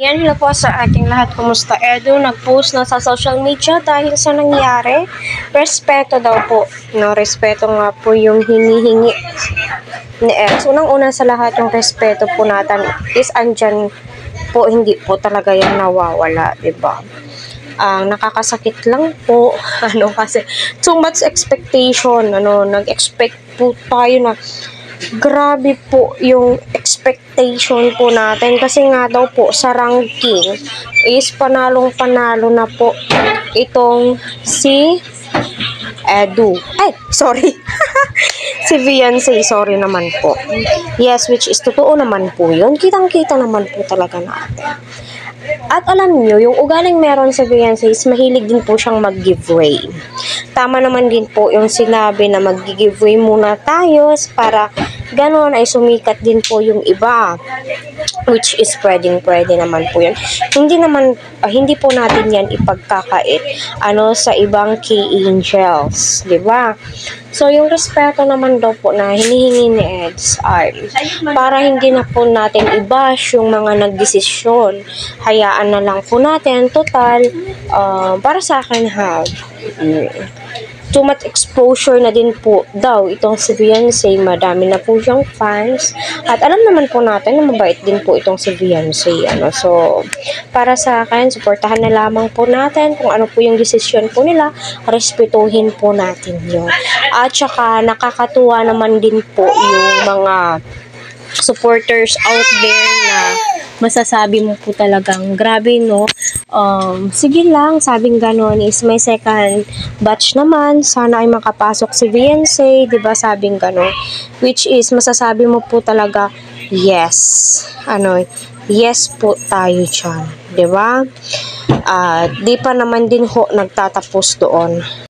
Yan, hello po sa ating lahat. Kumusta, Edu? Nag-post na sa social media dahil sa nangyari. Respeto daw po. No, respeto nga po yung hinihingi ni Ex. Unang-una sa lahat, yung respeto po natin is andyan po, hindi po talaga yan nawawala, diba? Ang nakakasakit lang po, kasi too much expectation, nag-expect po tayo na grabe po yung expectation po natin kasi nga daw po sa ranking is panalong-panalo na po itong si Edu. Ay, sorry. Si Beyonce, sorry naman po. Yes, which is totoo naman po yun. Kitang-kita naman po talaga natin. At alam nyo, yung ugaling meron sa Beyonce is mahilig din po siyang mag-giveaway. Tama naman din po yung sinabi na mag-giveaway muna tayo para ganon ay sumikat din po yung iba. Which is pwede naman po yun. Hindi po natin yan ipagkakait sa ibang K-Angels. Diba? So, yung respeto naman daw po na hinihingi ni Eds ay para hindi na po natin i-bash yung mga nagdesisyon. Hayaan na lang po natin. Total, para sa akin too much exposure na din po daw itong si Beyonce. Madami na po siyang fans. At alam naman po natin na mabait din po itong si Beyonce. So, para sa akin, suportahan na lamang po natin kung ano po yung desisyon po nila. Respetuhin po natin yun. At saka, nakakatuwa naman din po yung mga supporters out there na masasabi mo po talagang grabe, no? Sige lang, sabing ganon is may second batch naman. Sana ay makapasok si Beyonce, diba? Sabing ganon. Which is, masasabi mo po talaga, yes. Yes po tayo dyan. Diba? Di pa naman din ho nagtatapos doon.